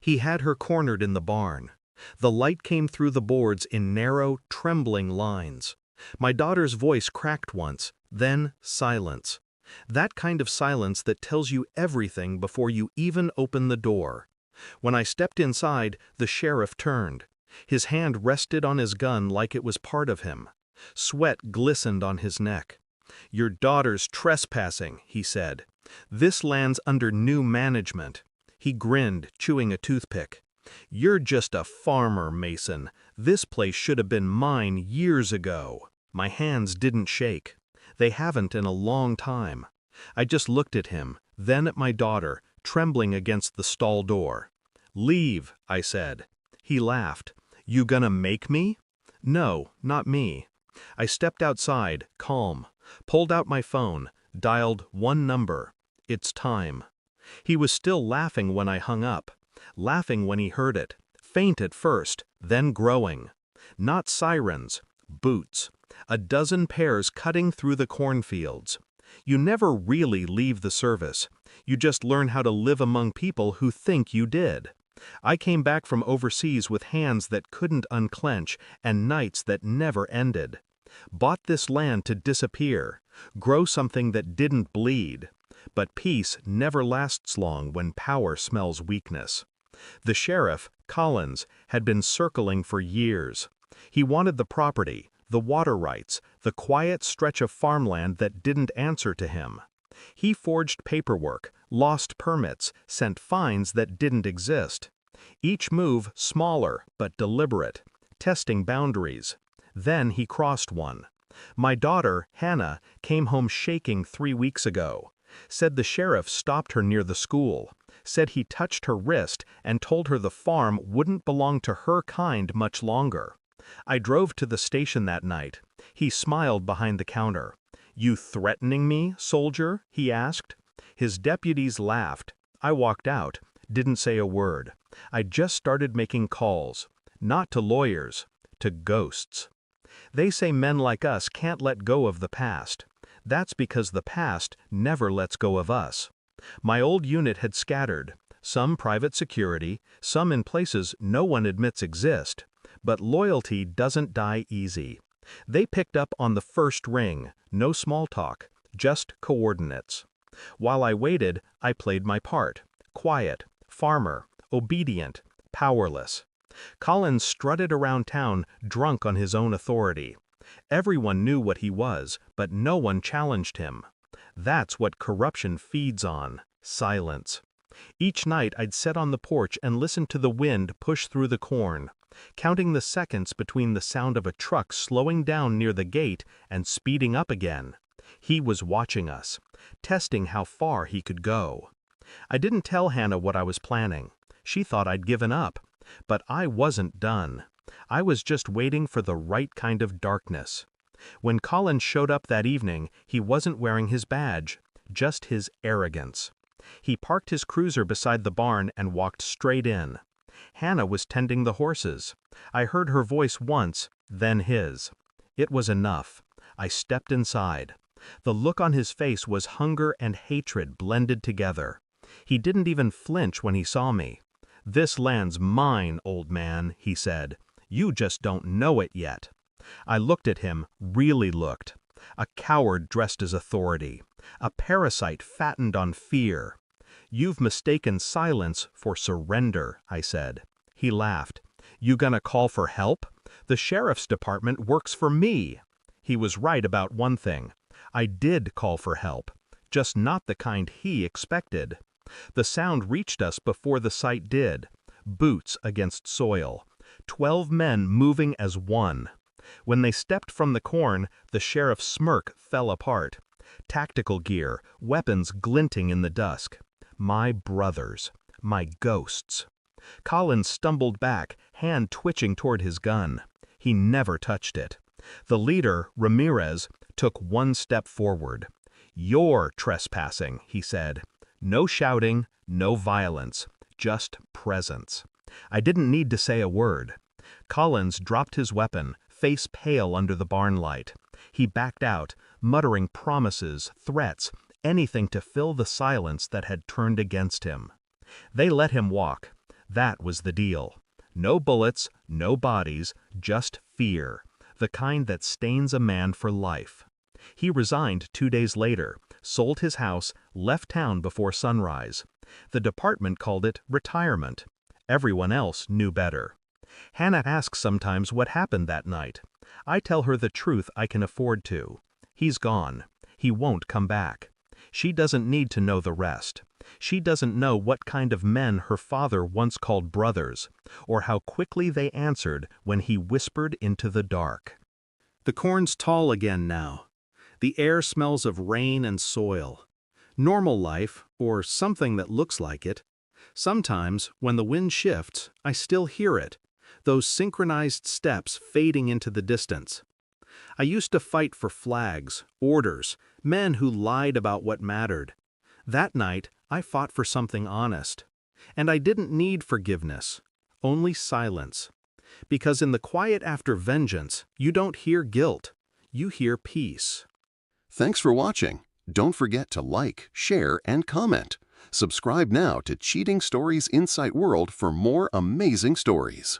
He had her cornered in the barn. The light came through the boards in narrow, trembling lines. My daughter's voice cracked once, then silence. That kind of silence that tells you everything before you even open the door. When I stepped inside, the sheriff turned. His hand rested on his gun like it was part of him. Sweat glistened on his neck. "Your daughter's trespassing," he said. "This land's under new management." He grinned, chewing a toothpick. "You're just a farmer, Mason. This place should have been mine years ago." My hands didn't shake. They haven't in a long time. I just looked at him, then at my daughter, trembling against the stall door. "Leave," I said. He laughed. "You gonna make me?" "No, not me." I stepped outside, calm, pulled out my phone, dialed one number. "It's time." He was still laughing when I hung up, laughing when he heard it, faint at first, then growing. Not sirens, boots, a dozen pairs cutting through the cornfields. You never really leave the service. You just learn how to live among people who think you did. I came back from overseas with hands that couldn't unclench and nights that never ended. Bought this land to disappear, grow something that didn't bleed. But peace never lasts long when power smells weakness. The sheriff, Collins, had been circling for years. He wanted the property, the water rights, the quiet stretch of farmland that didn't answer to him. He forged paperwork, lost permits, sent fines that didn't exist. Each move smaller but deliberate, testing boundaries. Then he crossed one. My daughter, Hannah, came home shaking 3 weeks ago. Said the sheriff stopped her near the school. Said he touched her wrist and told her the farm wouldn't belong to her kind much longer. I drove to the station that night. He smiled behind the counter. "You threatening me, soldier?" he asked. His deputies laughed. I walked out, didn't say a word. I just started making calls. Not to lawyers, to ghosts. They say men like us can't let go of the past. That's because the past never lets go of us. My old unit had scattered, some private security, some in places no one admits exist. But loyalty doesn't die easy. They picked up on the first ring, no small talk, just coordinates. While I waited, I played my part. Quiet, farmer, obedient, powerless. Collins strutted around town, drunk on his own authority. Everyone knew what he was, but no one challenged him. That's what corruption feeds on, silence. Each night I'd sit on the porch and listen to the wind push through the corn, counting the seconds between the sound of a truck slowing down near the gate and speeding up again. He was watching us, testing how far he could go. I didn't tell Hannah what I was planning. She thought I'd given up. But I wasn't done. I was just waiting for the right kind of darkness. When Collins showed up that evening, he wasn't wearing his badge, just his arrogance. He parked his cruiser beside the barn and walked straight in. Hannah was tending the horses. I heard her voice once, then his. It was enough. I stepped inside. The look on his face was hunger and hatred blended together. He didn't even flinch when he saw me. "This land's mine, old man," he said. "You just don't know it yet." I looked at him, really looked. A coward dressed as authority. A parasite fattened on fear. "You've mistaken silence for surrender," I said. He laughed. "You gonna call for help? The sheriff's department works for me." He was right about one thing. I did call for help, just not the kind he expected. The sound reached us before the sight did. Boots against soil. 12 men moving as one. When they stepped from the corn, the sheriff's smirk fell apart. Tactical gear, weapons glinting in the dusk. My brothers. My ghosts. Collins stumbled back, hand twitching toward his gun. He never touched it. The leader, Ramirez, took one step forward. "You're trespassing," he said. No shouting, no violence, just presence. I didn't need to say a word. Collins dropped his weapon, face pale under the barn light. He backed out, muttering promises, threats, anything to fill the silence that had turned against him. They let him walk. That was the deal. No bullets, no bodies, just fear, the kind that stains a man for life. He resigned 2 days later, sold his house, left town before sunrise. The department called it retirement. Everyone else knew better. Hannah asks sometimes what happened that night. I tell her the truth I can afford to. He's gone. He won't come back. She doesn't need to know the rest. She doesn't know what kind of men her father once called brothers, or how quickly they answered when he whispered into the dark. The corn's tall again now. The air smells of rain and soil. Normal life, or something that looks like it. Sometimes, when the wind shifts, I still hear it, those synchronized steps fading into the distance. I used to fight for flags, orders, men who lied about what mattered. That night, I fought for something honest. And I didn't need forgiveness, only silence. Because in the quiet after vengeance, you don't hear guilt, you hear peace. Thanks for watching. Don't forget to like, share, and comment. Subscribe now to Cheating Stories Insight World for more amazing stories.